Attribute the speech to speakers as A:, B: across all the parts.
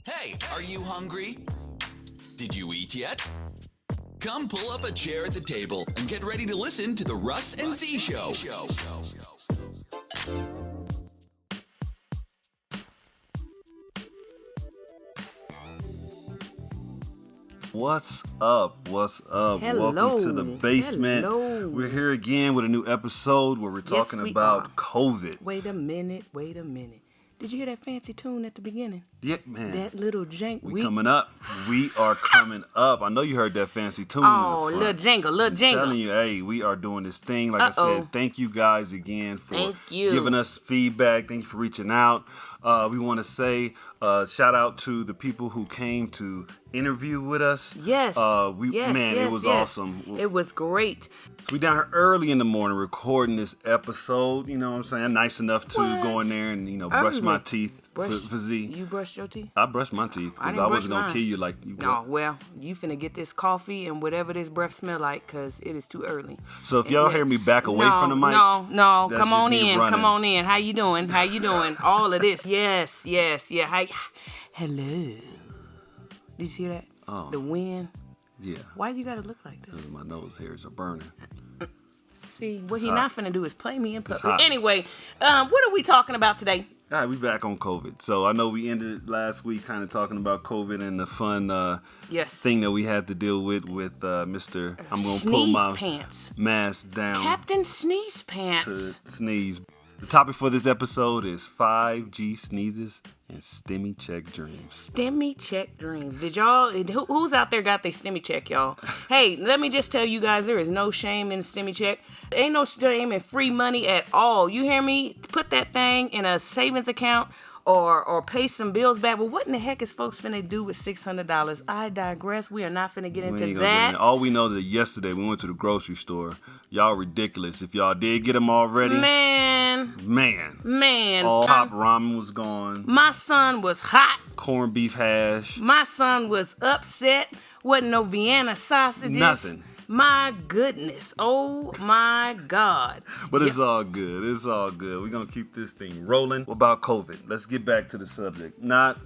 A: Hey, are you hungry? Did you eat yet? Come pull up a chair at the table and get ready to listen to the Russ and Z Show.
B: What's up? What's up?
C: Hello.
B: Welcome to the basement.
C: Hello.
B: We're here again with a new episode where we're talking about COVID.
C: Wait a minute. Did you hear that fancy tune at the beginning?
B: Yeah, man.
C: That little jank.
B: We coming up. We are coming up. I know you heard that fancy tune.
C: Oh, little jingle.
B: I'm telling you, hey, we are doing this thing. Like I said, thank you guys again for giving us feedback. Thank you for reaching out. We want to say shout out to the people who came to interview with us.
C: Yes.
B: It was awesome.
C: It was great.
B: So we down here early in the morning recording this episode. You know what I'm saying? Nice enough to go in there and brush my teeth for Z.
C: You brushed your teeth?
B: I brushed my teeth because I wasn't gonna kill you like you.
C: No, well, you finna get this coffee and whatever this breath smell like because it is too early.
B: So if y'all hear me back away from the mic,
C: no, come on in. How you doing? All of this. Yes. Hi. Hello. Did you see that?
B: Oh.
C: The wind.
B: Yeah.
C: Why you gotta look like that?
B: Because my nose hairs are burning.
C: See, what he not finna do is play me in public. Anyway, what are we talking about today?
B: All right, we back on COVID. So I know we ended last week kind of talking about COVID and the fun thing that we had to deal with Mr. I'm going to pull my mask down.
C: Captain Sneeze Pants.
B: To sneeze. The topic for this episode is 5G sneezes and Stimi check dreams.
C: Stimi check dreams. Did y'all, who's out there got their Stimi check, y'all? Hey, let me just tell you guys, there is no shame in Stimi check. There ain't no shame in free money at all. You hear me? Put that thing in a savings account or pay some bills back. But what in the heck is folks finna do with $600? I digress. We are not finna get into that.
B: All we know that yesterday we went to the grocery store. Y'all ridiculous. If y'all did get them already. Man. All top ramen was gone.
C: My son was hot.
B: Corned beef hash.
C: My son was upset. Wasn't no Vienna sausages.
B: Nothing.
C: My goodness. Oh, my God.
B: But it's all good. We're going to keep this thing rolling. What about COVID? Let's get back to the subject. Not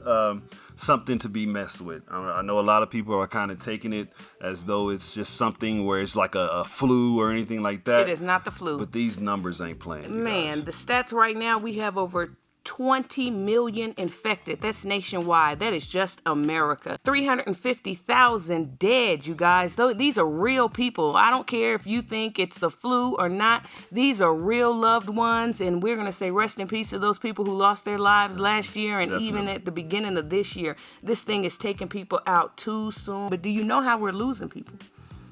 B: something to be messed with. I know a lot of people are kind of taking it as though it's just something where it's like a flu or anything like that.
C: It is not the flu.
B: But these numbers ain't playing.
C: Man, the stats right now, we have over 20 million infected. That's nationwide. That is just America. 350,000 dead, you guys. These are real people. I don't care if you think it's the flu or not. These are real loved ones, and we're going to say rest in peace to those people who lost their lives last year and even at the beginning of this year. This thing is taking people out too soon. But do you know how we're losing people?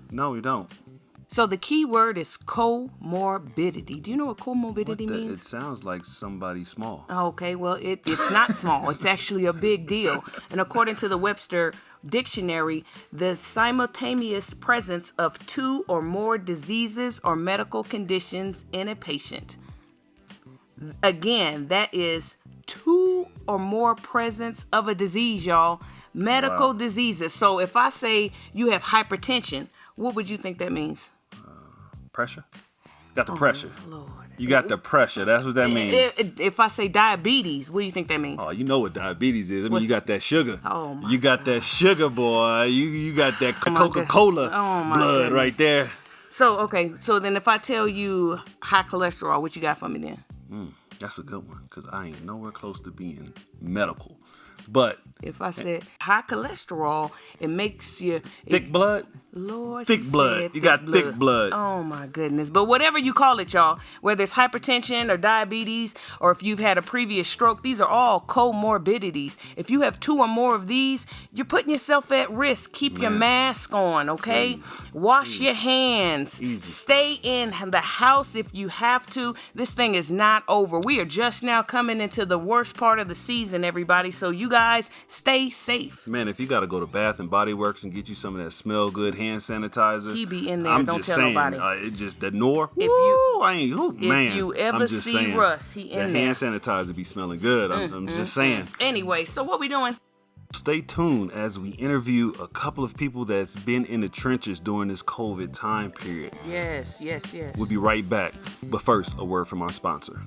B: No, we don't.
C: So the key word is comorbidity. Do you know what comorbidity means?
B: It sounds like somebody small.
C: Okay, well, it's not small. It's actually a big deal. And according to the Webster Dictionary, the simultaneous presence of two or more diseases or medical conditions in a patient. Again, that is two or more presence of a disease, y'all. Medical diseases. So if I say you have hypertension, what would you think that means?
B: Pressure? Got the pressure.
C: Lord.
B: You got the pressure. That's what that means.
C: If I say diabetes, what do you think that means?
B: Oh, you know what diabetes is. I mean, you got that sugar.
C: Oh, my
B: You got that sugar, boy. You got that Coca-Cola blood right there.
C: So then if I tell you high cholesterol, what you got for me then?
B: That's a good one, because I ain't nowhere close to being medical. But
C: if I said high cholesterol, it makes you...
B: Thick blood?
C: Lord,
B: thick blood. You got thick blood.
C: Oh, my goodness. But whatever you call it, y'all, whether it's hypertension or diabetes, or if you've had a previous stroke, these are all comorbidities. If you have two or more of these, you're putting yourself at risk. Keep your mask on, okay? Wash your hands. Stay in the house if you have to. This thing is not over. We are just now coming into the worst part of the season, everybody. So you guys, stay safe.
B: Man, if you got to go to Bath and Body Works and get you some of that smell good hand sanitizer,
C: he be in there.
B: I'm
C: don't
B: just
C: tell
B: saying,
C: nobody.
B: It just the Nor.
C: If you
B: I'm just
C: see
B: saying,
C: Russ, he in
B: that
C: there.
B: hand sanitizer be smelling good. I'm just saying.
C: Anyway, so what we doing?
B: Stay tuned as we interview a couple of people that's been in the trenches during this COVID time period.
C: Yes.
B: We'll be right back. But first, a word from our sponsor.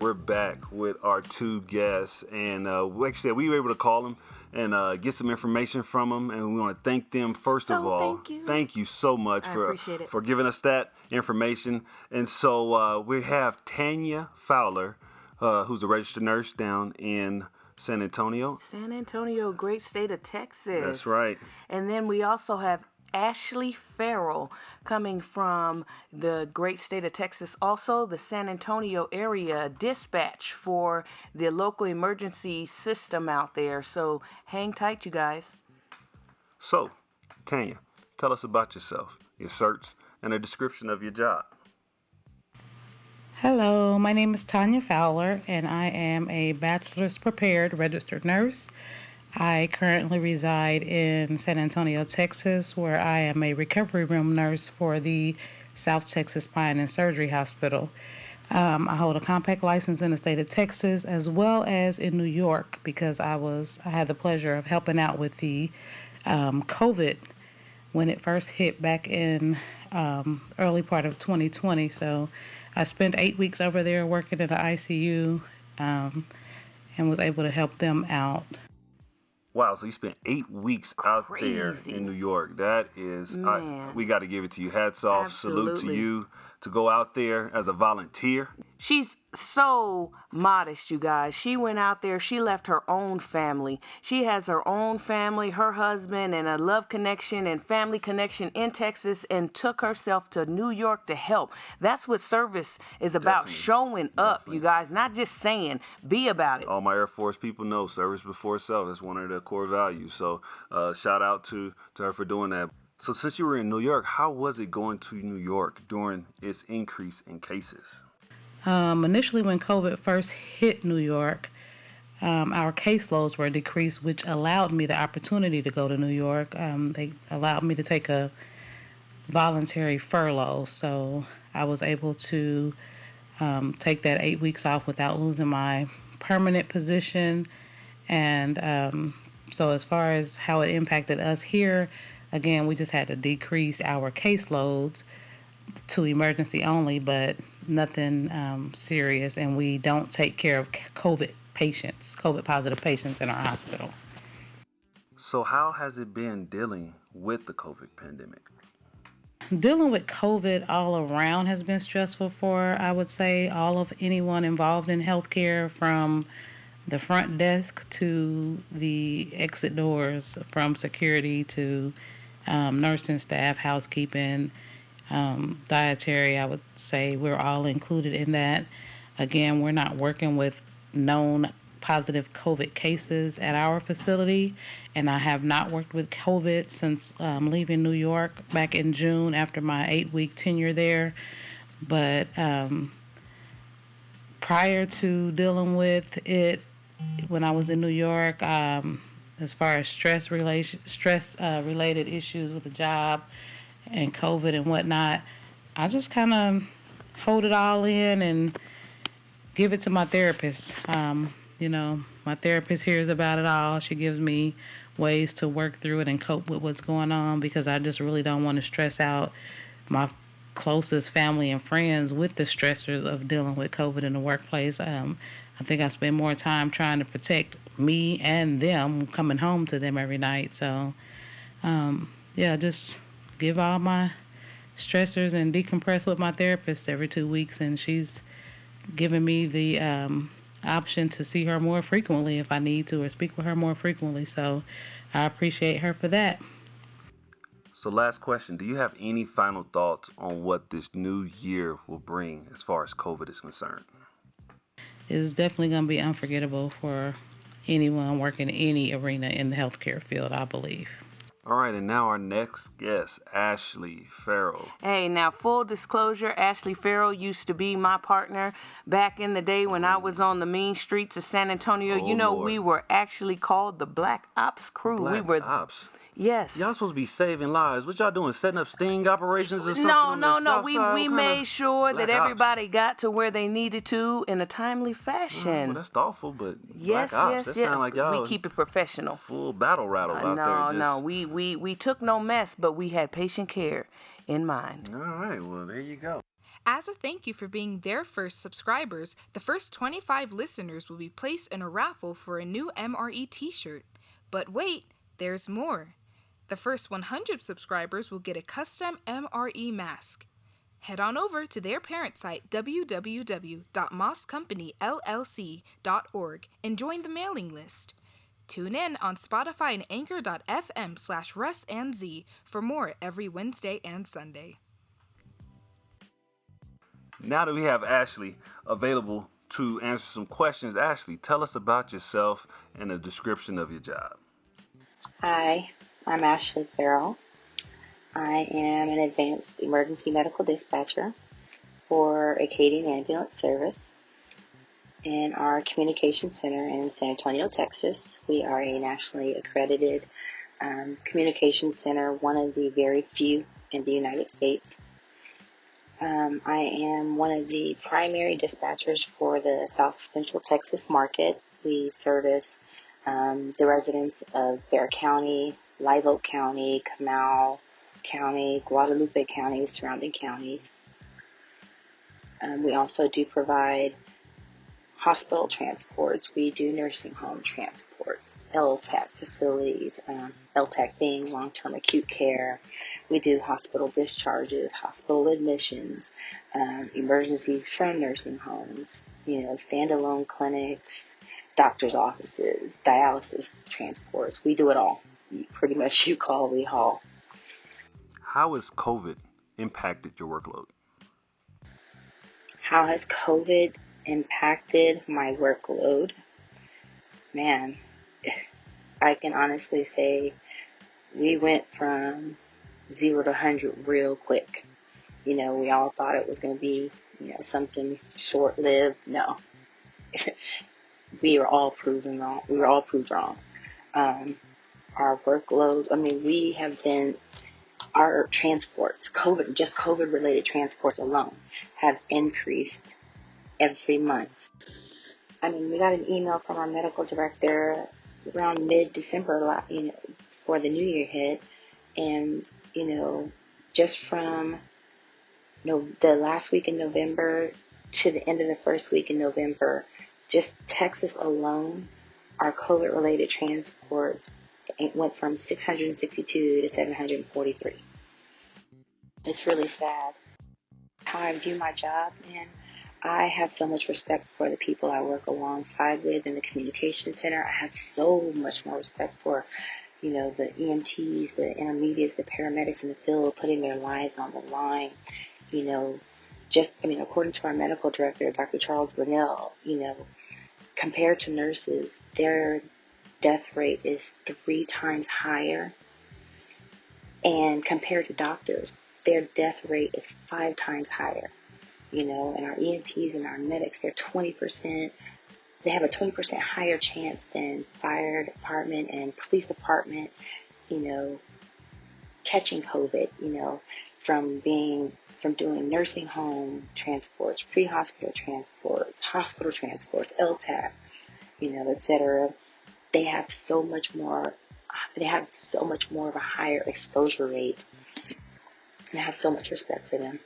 B: We're back with our two guests, and like I said, we were able to call them and get some information from them, and we want to thank them first of all. Thank you so much for giving us that information. And so we have Tanya Fowler, who's a registered nurse down in San Antonio.
C: San Antonio, great state of Texas.
B: That's right.
C: And then we also have Ashley Farrell coming from the great state of Texas, also the San Antonio area dispatch for the local emergency system out there. So hang tight, you guys.
B: So, Tanya, tell us about yourself, your certs, and a description of your job.
D: Hello, my name is Tanya Fowler, and I am a bachelor's prepared registered nurse. I currently reside in San Antonio, Texas, where I am a recovery room nurse for the South Texas Spine and Surgery Hospital. I hold a compact license in the state of Texas as well as in New York because I had the pleasure of helping out with the COVID when it first hit back in early part of 2020. So I spent 8 weeks over there working in the ICU and was able to help them out.
B: Wow, so you spent 8 weeks out there in New York. That is, we got to give it to you. Hats off,
C: Absolutely.
B: Salute to you to go out there as a volunteer.
C: She's so modest, you guys. She went out there. She left her own family. She has her own family, her husband, and a love connection and family connection in Texas and took herself to New York to help. That's what service is about, showing up, you guys, not just saying, be about it.
B: All my Air Force people know service before self. That's one of their core values. So shout out to her for doing that. So since you were in New York, how was it going to New York during its increase in cases?
D: Initially, when COVID first hit New York, our caseloads were decreased, which allowed me the opportunity to go to New York. They allowed me to take a voluntary furlough, so I was able to take that 8 weeks off without losing my permanent position. And so as far as how it impacted us here, again, we just had to decrease our caseloads to emergency only, but nothing serious, and we don't take care of COVID positive patients in our hospital.
B: So how has it been dealing with the COVID pandemic?
D: Dealing with COVID all around has been stressful for, I would say, all of anyone involved in healthcare, from the front desk to the exit doors, from security to nursing staff, housekeeping, dietary. I would say we're all included in that. Again, we're not working with known positive COVID cases at our facility, and I have not worked with COVID since leaving New York back in June after my 8-week tenure there. But prior to dealing with it when I was in New York, as far as stress related issues with the job and COVID and whatnot, I just kind of hold it all in and give it to my therapist. My therapist hears about it all. She gives me ways to work through it and cope with what's going on, because I just really don't want to stress out my closest family and friends with the stressors of dealing with COVID in the workplace. I think I spend more time trying to protect me and them, coming home to them every night. So, just give all my stressors and decompress with my therapist every 2 weeks, and she's given me the option to see her more frequently if I need to, or speak with her more frequently. So I appreciate her for that.
B: So last question, do you have any final thoughts on what this new year will bring as far as COVID is concerned?
D: It's definitely going to be unforgettable for anyone working in any arena in the healthcare field, I believe.
B: All right, and now our next guest, Ashley Farrell.
C: Hey, now full disclosure, Ashley Farrell used to be my partner back in the day when I was on the mean streets of San Antonio.
B: Lord.
C: We were actually called the Black Ops Crew.
B: Black Ops?
C: Yes.
B: Y'all supposed to be saving lives. What y'all doing? Setting up sting operations or something?
C: No. We made sure that everybody got to where they needed to in a timely fashion.
B: Well, that's thoughtful, but
C: yes,
B: Black Ops, that sound like y'all
C: we keep it professional.
B: Full battle rattle out there.
C: We took no mess, but we had patient care in mind.
B: All right, well, there you go.
E: As a thank you for being their first subscribers, the first 25 listeners will be placed in a raffle for a new MRE t-shirt. But wait, there's more. The first 100 subscribers will get a custom MRE mask. Head on over to their parent site, www.mosscompanyllc.org, and join the mailing list. Tune in on Spotify and anchor.fm/RussandZ for more every Wednesday and Sunday.
B: Now that we have Ashley available to answer some questions, Ashley, tell us about yourself and a description of your job.
F: Hi, I'm Ashley Farrell. I am an advanced emergency medical dispatcher for Acadian Ambulance Service in our communication center in San Antonio, Texas. We are a nationally accredited communication center, one of the very few in the United States. I am one of the primary dispatchers for the South Central Texas market. We service the residents of Bexar County, Live Oak County, Comal County, Guadalupe County, surrounding counties. We also do provide hospital transports. We do nursing home transports, LTAC facilities, LTAC being long-term acute care. We do hospital discharges, hospital admissions, emergencies from nursing homes, standalone clinics, doctor's offices, dialysis transports. We do it all. Pretty much you call, we haul.
B: How has COVID impacted your workload?
F: How has COVID impacted my workload? Man, I can honestly say we went from 0 to 100 real quick. We all thought it was going to be, something short-lived. No. We were all proven wrong. We were all proved wrong. Our workloads, we have been, our transports, COVID-related transports alone have increased every month. We got an email from our medical director around mid-December, before the new year hit. And, just from the last week in November to the end of the first week in November, just Texas alone, our COVID-related transports went from 662 to 743. It's really sad. How I view my job, man, I have so much respect for the people I work alongside with in the communication center. I have so much more respect for, the EMTs, the intermediates, the paramedics in the field, putting their lives on the line. According to our medical director, Dr. Charles Grinnell, compared to nurses, their death rate is 3 times higher. And compared to doctors, their death rate is 5 times higher. And our EMTs and our medics, they have a 20% higher chance than fire department and police department, catching COVID, from doing nursing home transports, pre-hospital transports, hospital transports, LTAC, etc. They have so much more of a higher exposure rate. And I have so much respect for them.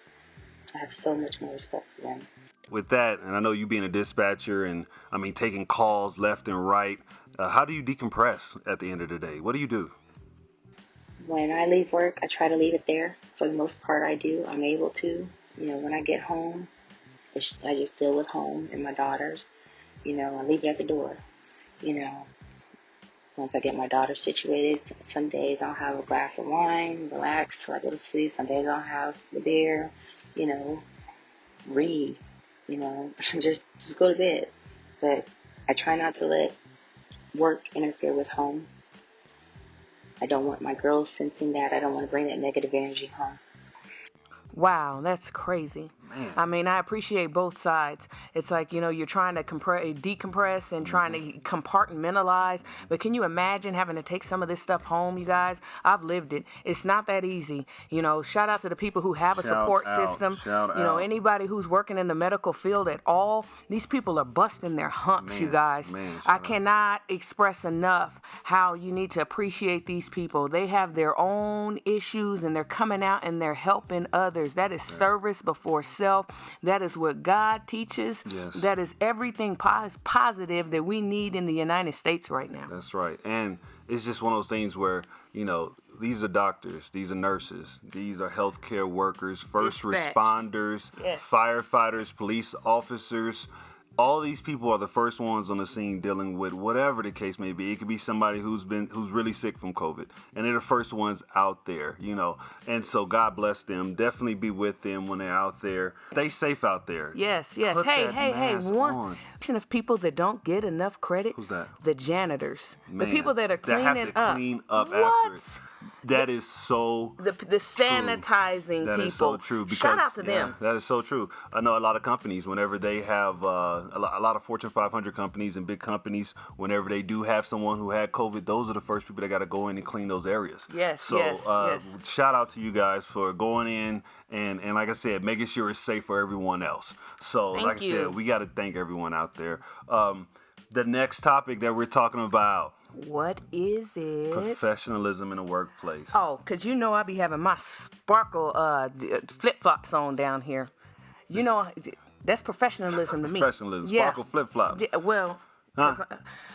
F: I have so much more respect for them.
B: With that, and I know you being a dispatcher and taking calls left and right, how do you decompress at the end of the day? What do you do?
F: When I leave work, I try to leave it there. For the most part, I do. I'm able to. When I get home, I just deal with home and my daughters. I leave it at the door. Once I get my daughter situated, some days I'll have a glass of wine, relax till I go to sleep. Some days I'll have the beer, read, just go to bed. But I try not to let work interfere with home. I don't want my girls sensing that. I don't want to bring that negative energy home.
C: Wow, that's crazy. Man. I appreciate both sides. It's like, you're trying to decompress and trying to compartmentalize. But can you imagine having to take some of this stuff home, you guys? I've lived it. It's not that easy. Shout out to the people who have a support system. Anybody who's working in the medical field at all, these people are busting their humps, you guys. I cannot express enough how you need to appreciate these people. They have their own issues and they're coming out and they're helping others. That is service before self. yourself. That is what God teaches.
B: Yes.
C: That is everything positive that we need in the United States right now.
B: That's right. And it's just one of those things where, these are doctors, these are nurses, these are healthcare workers, first
C: Dispatch.
B: responders,
C: Yes.
B: firefighters, police officers. All these people are the first ones on the scene dealing with whatever the case may be. It could be somebody who's really sick from COVID, and they're the first ones out there, And so God bless them. Definitely be with them when they're out there. Stay safe out there.
C: Yes.
B: Put
C: Hey,
B: that
C: hey.
B: mask
C: One
B: on.
C: of people that don't get enough credit.
B: Who's that?
C: The janitors.
B: Man,
C: the people that are cleaning
B: have to clean up
C: What?
B: after it. That is so
C: The sanitizing
B: That
C: people.
B: is so true. Because,
C: Shout out to them.
B: That is so true. I know a lot of companies, whenever they have a lot of Fortune 500 companies and big companies, whenever they do have someone who had COVID, those are the first people that got to go in and clean those areas.
C: Yes,
B: so,
C: yes.
B: shout out to you guys for going in and like I said, making sure it's safe for everyone else. So,
C: Thank
B: like
C: you.
B: I said, we got to thank everyone out there. The next topic that we're talking about,
C: What is it?
B: professionalism in the workplace.
C: Oh, because I be having my sparkle flip-flops on down here. That's professionalism to me.
B: Professionalism,
C: Yeah.
B: sparkle flip-flops.
C: Yeah, well,
B: Huh?
C: 'cause,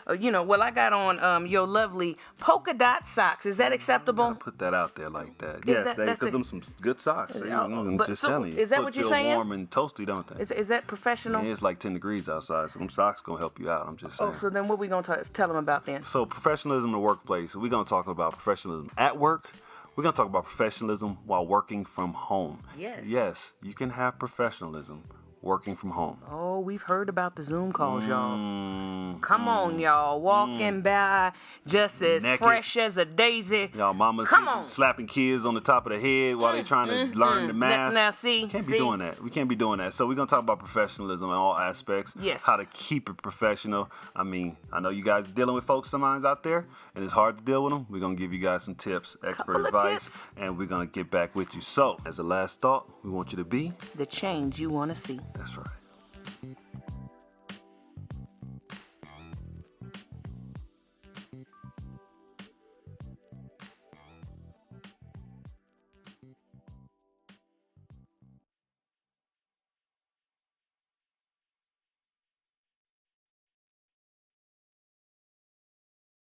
C: I got on your lovely polka dot socks. Is that acceptable?
B: Put that out there like that.
C: Is
B: Yes,
C: that-
B: because
C: that's
B: them some good socks. I'm
C: but
B: just
C: so,
B: telling you.
C: is that
B: Foot
C: what you're
B: feel
C: saying?
B: warm and toasty, don't they?
C: Is that professional?
B: It's like 10 degrees outside, so them socks gonna help you out. I'm just saying.
C: Oh, so then what we going to tell them about then?
B: So professionalism in the workplace. We're gonna talk about professionalism at work. We're gonna talk about professionalism while working from home.
C: Yes.
B: Yes, you can have professionalism working from home.
C: Oh, we've heard about the Zoom calls, y'all. Come on, y'all. Walking by just as
B: Naked.
C: fresh as a daisy.
B: Y'all mamas
C: Come on.
B: slapping kids on the top of the head while they're trying to learn the math.
C: Now, see.
B: Can't be doing that. We can't be doing that. So we're going to talk about professionalism in all aspects.
C: Yes.
B: How to keep it professional. I mean, I know you guys are dealing with folks sometimes out there, and it's hard to deal with them. We're going to give you guys some tips, expert
C: Couple of
B: advice,
C: tips.
B: and we're going to get back with you. So, as a last thought, we want you to be.
C: The change you want to see.
B: That's right.